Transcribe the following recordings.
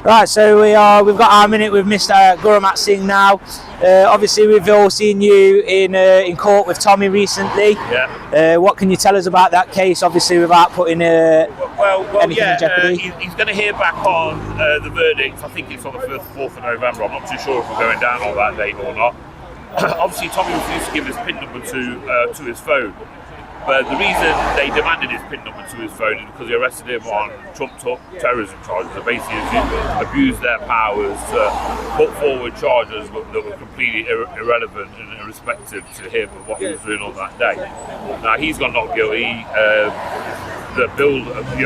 Right, so we've got our minute with Mr. Gurmat Singh now. Obviously, we've all seen you in court with Tommy recently. Yeah. What can you tell us about that case? Obviously, without putting anything in jeopardy. He's going to hear back on the verdict. I think it's on the 4th of November. I'm not too sure if we're going down on that date or not. Obviously, Tommy refused to give his PIN number to his phone. But the reason they demanded his PIN number to his phone is because they arrested him on trumped-up terrorism charges. They basically abused their powers to put forward charges that were completely irrelevant and irrespective to him and what he was doing on that day. Now, he's gone not guilty. The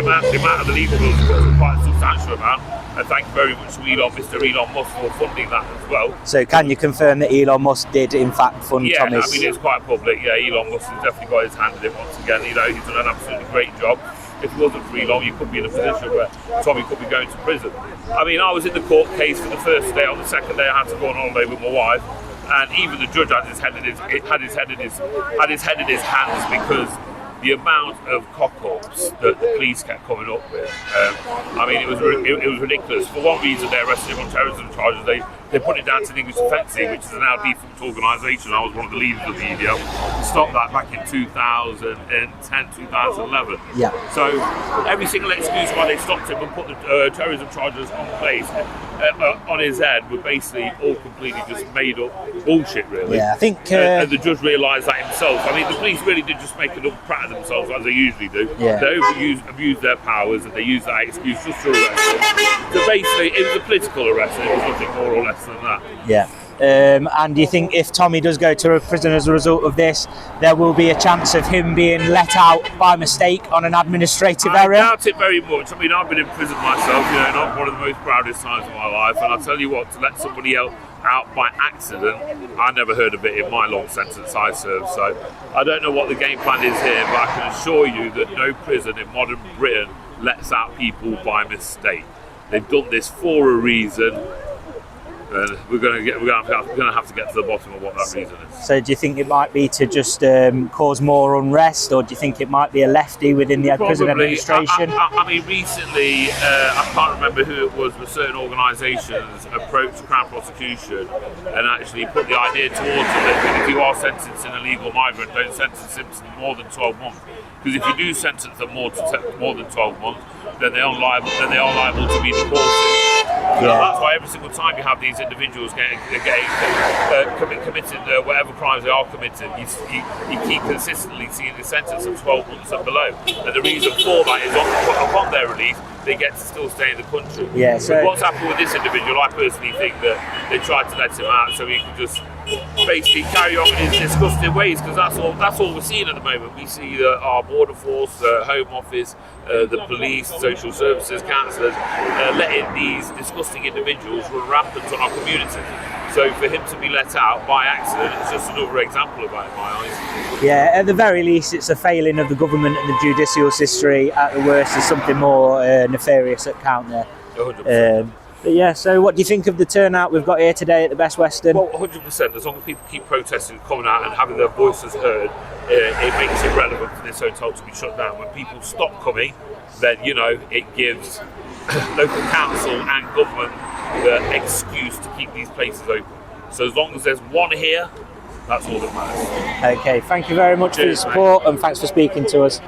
amount of the legal bills is quite a substantial amount. And thank you very much to Mr. Elon Musk for funding that as well. So can you confirm that Elon Musk did in fact fund Tommy's? Yeah, I mean it's quite public. Yeah, Elon Musk has definitely got his hand in it once again. You know, he's done an absolutely great job. If it wasn't for Elon, you could be in a position where Tommy could be going to prison. I mean, I was in the court case for the first day. On the second day, I had to go on holiday with my wife, and even the judge had his head in his hands because the amount of cock-ups that the police kept coming up with. I mean, it was ridiculous. For one reason, they arrested him on terrorism charges. They put it down to the English Defence League, which is a now defunct organisation. I was one of the leaders of the EDL. Stopped that back in 2010, 2011. Yeah. So every single excuse why they stopped him and put the terrorism charges on place on his head were basically all completely just made up bullshit, really. Yeah, I think. And the judge realised that himself. I mean, the police really did just make a little prat of themselves, as they usually do. Yeah. They abused their powers, and they used that excuse just to arrest him. So basically, it was a political arrest. It was nothing more or less than that. Yeah. And do you think if Tommy does go to prison as a result of this, there will be a chance of him being let out by mistake on an administrative error? I doubt it very much. I mean, I've been in prison myself, you know, not one of the most proudest times of my life. And I'll tell you what, to let somebody else out by accident, I never heard of it in my long sentence I served. So I don't know what the game plan is here, but I can assure you that no prison in modern Britain lets out people by mistake. They've done this for a reason. We're going to have to get to the bottom of what that reason is. So do you think it might be to just cause more unrest, or do you think it might be a lefty within the prison administration? I mean, recently, I can't remember who it was, but certain organisations approached the Crown Prosecution and actually put the idea towards them that if you are sentencing an illegal migrant, don't sentence him to more than 12 months. Because if you do sentence them more than 12 months, then they are liable to be deported. Yeah. That's why every single time you have these individuals committed whatever crimes they are committed, you keep consistently seeing the sentence of 12 months and below. And the reason for that is upon their release, they get to still stay in the country. Yeah, so but what's happened with this individual, I personally think that they tried to let him out so he could just basically carry on in his disgusting ways, because that's all we're seeing at the moment. We see our border force, Home Office, the police, social services, councillors letting these disgusting individuals run rampant on our community. So for him to be let out by accident, it's just another example of that in my eyes. Yeah, at the very least, it's a failing of the government and the judicial system. At the worst, there's something more nefarious at count there. 100%. But yeah, so what do you think of the turnout we've got here today at the Best Western? Well, 100%. As long as people keep protesting, coming out and having their voices heard, it makes it relevant for this hotel to be shut down. When people stop coming, then, you know, it gives local council and government the excuse to keep these places open. So as long as there's one here, that's all that matters. Okay, thank you very much for your support, and thanks for speaking to us.